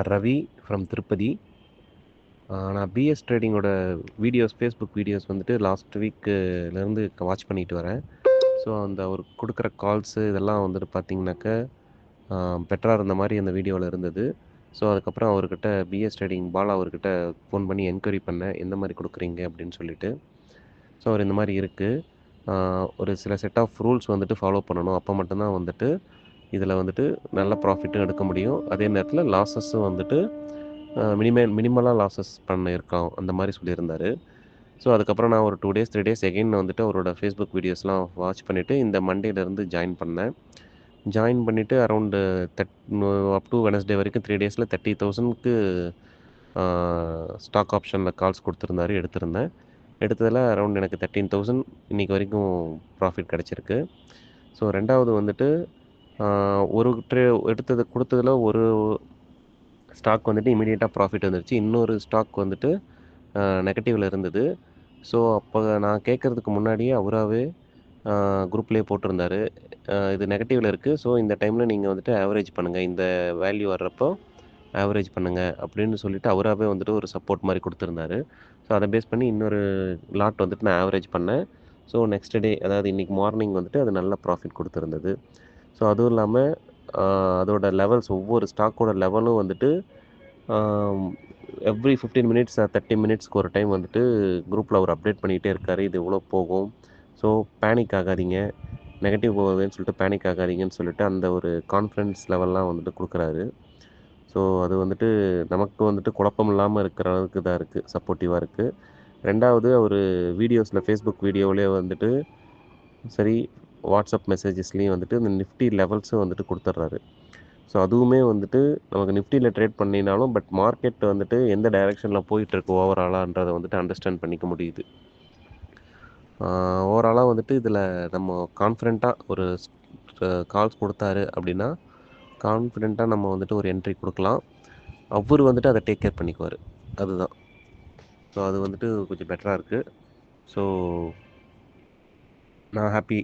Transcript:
Ravi from Tirupati. நான் PS ட்ரேடிங்கோட Facebook videos வந்துட்டு last வீக்குலேருந்து watch பண்ணிட்டு வரேன். ஸோ அந்த அவர் கொடுக்குற கால்ஸு இதெல்லாம் வந்துட்டு பார்த்தீங்கன்னாக்க பெட்டராக இருந்த மாதிரி அந்த வீடியோவில் இருந்தது. ஸோ அதுக்கப்புறம் அவர்கிட்ட பிஎஸ் ட்ரேடிங் பாலா அவர்கிட்ட ஃபோன் பண்ணி என்கொயரி பண்ணேன், எந்த மாதிரி கொடுக்குறீங்க அப்படின்னு சொல்லிட்டு. ஸோ அவர் இந்த மாதிரி இருக்குது, ஒரு சில செட் ஆஃப் ரூல்ஸ் வந்துட்டு ஃபாலோ பண்ணணும், அப்போ மட்டும்தான் வந்துட்டு இதில் வந்துட்டு நல்ல ப்ராஃபிட்டும் எடுக்க முடியும். அதே நேரத்தில் லாஸஸும் வந்துட்டு மினிமலாக லாஸஸ் பண்ணியிருக்கோம் அந்த மாதிரி சொல்லியிருந்தார். ஸோ அதுக்கப்புறம் நான் ஒரு 2 டேஸ் 3 டேஸ் எகைன் வந்துட்டு அவரோட ஃபேஸ்புக் வீடியோஸ்லாம் வாட்ச் பண்ணிவிட்டு இந்த மண்டேலேருந்து ஜாயின் பண்ணேன். ஜாயின் பண்ணிவிட்டு அரௌண்டு அப் டு வெனஸ்டே வரைக்கும் 3 டேஸில் 30,000க்கு ஸ்டாக் ஆப்ஷனில் கால்ஸ் கொடுத்துருந்தாரு, எடுத்திருந்தேன். எடுத்ததில் அரௌண்ட் எனக்கு 13,000 இன்றைக்கி வரைக்கும் ப்ராஃபிட் கிடச்சிருக்கு. ஸோ ரெண்டாவது வந்துட்டு ஒரு கொடுத்ததில் ஒரு ஸ்டாக் வந்துட்டு இமீடியட்டாக ப்ராஃபிட் வந்துருச்சு, இன்னொரு ஸ்டாக் வந்துட்டு நெகட்டிவில் இருந்தது. ஸோ அப்போ நான் கேட்குறதுக்கு முன்னாடியே அவராகவே குரூப்லேயே போட்டிருந்தாரு, இது நெகட்டிவில் இருக்குது, ஸோ இந்த டைமில் நீங்கள் வந்துட்டு ஆவரேஜ் பண்ணுங்கள், இந்த வேல்யூ வர்றப்போ ஆவரேஜ் பண்ணுங்கள் அப்படின்னு சொல்லிவிட்டு அவராகவே வந்துட்டு ஒரு சப்போர்ட் மாதிரி கொடுத்துருந்தாரு. ஸோ அதை பேஸ் பண்ணி இன்னொரு லாட் வந்துட்டு நான் ஆவரேஜ் பண்ணேன். ஸோ நெக்ஸ்ட் டே, அதாவது இன்றைக்கி மார்னிங் வந்துட்டு அது நல்ல ப்ராஃபிட் கொடுத்துருந்தது. ஸோ அதுவும் இல்லாமல் அதோட லெவல்ஸ், ஒவ்வொரு ஸ்டாக்கோட லெவலும் வந்துட்டு எவ்ரி 15 மினிட்ஸ் 30 மினிட்ஸ்க்கு ஒரு டைம் வந்துட்டு குரூப்பில் அவர் அப்டேட் பண்ணிகிட்டே இருக்கார், இது இவ்வளோ போகும், ஸோ பேனிக் ஆகாதீங்க, நெகட்டிவ் போகுதுன்னு சொல்லிட்டு பேனிக் ஆகாதீங்கன்னு சொல்லிட்டு அந்த ஒரு கான்ஃபிடன்ஸ் லெவல்லாம் வந்துட்டு கொடுக்குறாரு. ஸோ அது வந்துட்டு நமக்கு வந்துட்டு குழப்பம் இல்லாமல் இருக்கிற அளவுக்கு தான் இருக்குது, சப்போர்ட்டிவாக இருக்குது. ரெண்டாவது அவர் வீடியோஸில் ஃபேஸ்புக் வீடியோவிலே வந்துட்டு சரி, வாட்ஸ்அப் மெசேஜஸ்லேயும் வந்துட்டு இந்த நிஃப்டி லெவல்ஸும் வந்துட்டு கொடுத்துட்றாரு. ஸோ அதுவுமே வந்துட்டு நமக்கு நிஃப்டியில் ட்ரேட் பண்ணினாலும் பட் மார்க்கெட் வந்துட்டு எந்த டைரெக்ஷனில் போயிட்டுருக்கு ஓவராலான்றதை வந்துட்டு அண்டர்ஸ்டாண்ட் பண்ணிக்க முடியுது. ஓவராலாக வந்துட்டு இதில் நம்ம கான்ஃபிடெண்ட்டாக ஒரு கால்ஸ் கொடுத்தாரு அப்படின்னா கான்ஃபிடெண்ட்டாக நம்ம வந்துட்டு ஒரு என்ட்ரி கொடுக்கலாம், அவர் வந்துட்டு அதை டேக் கேர் பண்ணிக்குவார், அதுதான். ஸோ அது வந்துட்டு கொஞ்சம் பெட்டராக இருக்குது. ஸோ நான் ஹாப்பி